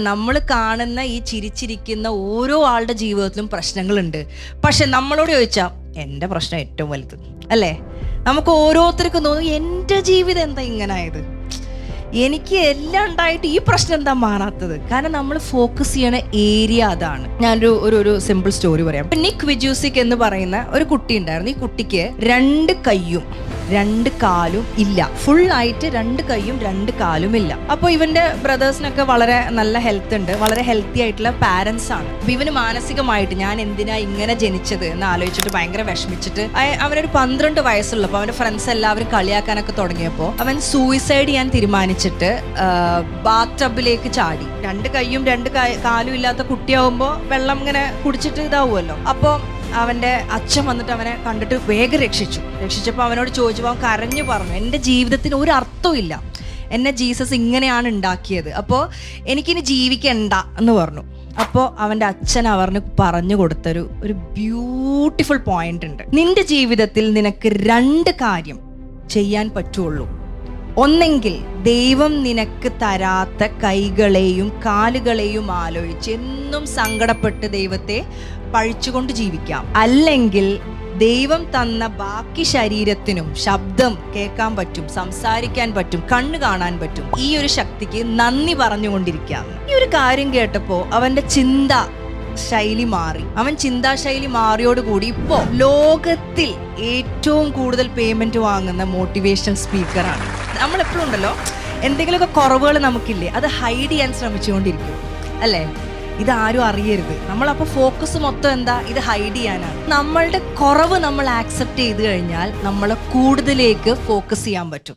നമ്മൾ കാണുന്ന ഈ ചിരിച്ചിരിക്കുന്ന ഓരോ ആളുടെ ജീവിതത്തിലും പ്രശ്നങ്ങളുണ്ട്. പക്ഷെ നമ്മളോട് ചോദിച്ചാൽ എൻ്റെ പ്രശ്നം ഏറ്റവും വലുത് അല്ലേ? നമുക്ക് ഓരോരുത്തർക്കും തോന്നും എൻ്റെ ജീവിതം എന്താ ഇങ്ങനെ ആയത്, എനിക്ക് എല്ലാം ഉണ്ടായിട്ട് ഈ പ്രശ്നം എന്താ മാറാത്തത്. കാരണം നമ്മൾ ഫോക്കസ് ചെയ്യണ ഏരിയ അതാണ്. ഞാനൊരു സിമ്പിൾ സ്റ്റോറി പറയാം. നിക് വിജൂസിക് എന്ന് പറയുന്ന ഒരു കുട്ടി ഉണ്ടായിരുന്നു. ഈ കുട്ടിക്ക് 2 കൈയും 2 കാലും ഇല്ല, ഫുൾ ആയിട്ട് 2 കൈയും 2 കാലും ഇല്ല. അപ്പോൾ ഇവന്റെ ബ്രദേഴ്സിനൊക്കെ വളരെ നല്ല ഹെൽത്ത് ഉണ്ട്, വളരെ ഹെൽത്തി ആയിട്ടുള്ള പാരന്റ്സ് ആണ്. അപ്പൊ ഇവന് മാനസികമായിട്ട് ഞാൻ എന്തിനാ ഇങ്ങനെ ജനിച്ചത് എന്ന് ആലോചിച്ചിട്ട് ഭയങ്കര വിഷമിച്ചിട്ട് അവനൊരു 12 വയസ്സുള്ളപ്പോൾ അവന്റെ ഫ്രണ്ട്സ് എല്ലാവരും കളിയാക്കാനൊക്കെ തുടങ്ങിയപ്പോൾ അവൻ സൂയിസൈഡ് ചെയ്യാൻ തീരുമാനിച്ചിട്ട് ബാത്ത് ടബിലേക്ക് ചാടി. 2 കൈയും 2 കാലും ഇല്ലാത്ത കുട്ടിയാവുമ്പോൾ വെള്ളം ഇങ്ങനെ കുടിച്ചിട്ട് ഇതാവുമല്ലോ. അപ്പോൾ അവന്റെ അച്ഛൻ വന്നിട്ട് അവനെ കണ്ടിട്ട് വേഗം രക്ഷിച്ചപ്പോൾ അവനോട് ചോദിച്ചപ്പോൾ അവൻ കരഞ്ഞു പറഞ്ഞു, എൻ്റെ ജീവിതത്തിന് ഒരു അർത്ഥവും ഇല്ല, എന്നെ ജീസസ് ഇങ്ങനെയാണ് ഉണ്ടാക്കിയത്, അപ്പോൾ എനിക്കിനി ജീവിക്കണ്ട എന്ന് പറഞ്ഞു. അപ്പോൾ അവൻ്റെ അച്ഛൻ അവർക്ക് പറഞ്ഞു കൊടുത്തൊരു ബ്യൂട്ടിഫുൾ പോയിന്റ് ഉണ്ട്. നിന്റെ ജീവിതത്തിൽ നിനക്ക് 2 കാര്യം ചെയ്യാൻ പറ്റുള്ളൂ. ഒന്നെങ്കിൽ ദൈവം നിനക്ക് തരാത്ത കൈകളെയും കാലുകളെയും ആലോചിച്ച് എന്നും സങ്കടപ്പെട്ട് ദൈവത്തെ പഴിച്ചുകൊണ്ട് ജീവിക്കാം. അല്ലെങ്കിൽ ദൈവം തന്ന ബാക്കി ശരീരത്തിനും ശബ്ദം കേൾക്കാൻ പറ്റും, സംസാരിക്കാൻ പറ്റും, കണ്ണ് കാണാൻ പറ്റും. ഈ ഒരു ശക്തിക്ക് നന്ദി പറഞ്ഞുകൊണ്ടിരിക്കാം. ഈ ഒരു കാര്യം കേട്ടപ്പോൾ അവന്റെ ശൈലി മാറി. അവൻ ചിന്താശൈലി മാറിയോടുകൂടി ഇപ്പോൾ ലോകത്തിൽ ഏറ്റവും കൂടുതൽ പേയ്മെന്റ് വാങ്ങുന്ന മോട്ടിവേഷണൽ സ്പീക്കറാണ്. നമ്മൾ എപ്പോഴും ഉണ്ടല്ലോ എന്തെങ്കിലുമൊക്കെ കുറവുകൾ നമുക്കില്ലേ, അത് ഹൈഡ് ചെയ്യാൻ ശ്രമിച്ചുകൊണ്ടിരിക്കും അല്ലേ? ഇതാരും അറിയരുത്. നമ്മളപ്പോൾ ഫോക്കസ് മൊത്തം എന്താ, ഇത് ഹൈഡ് ചെയ്യാനാണ്. നമ്മളുടെ കുറവ് നമ്മൾ ആക്സെപ്റ്റ് ചെയ്ത് കഴിഞ്ഞാൽ നമ്മളെ കൂടുതലേക്ക് ഫോക്കസ് ചെയ്യാൻ പറ്റും.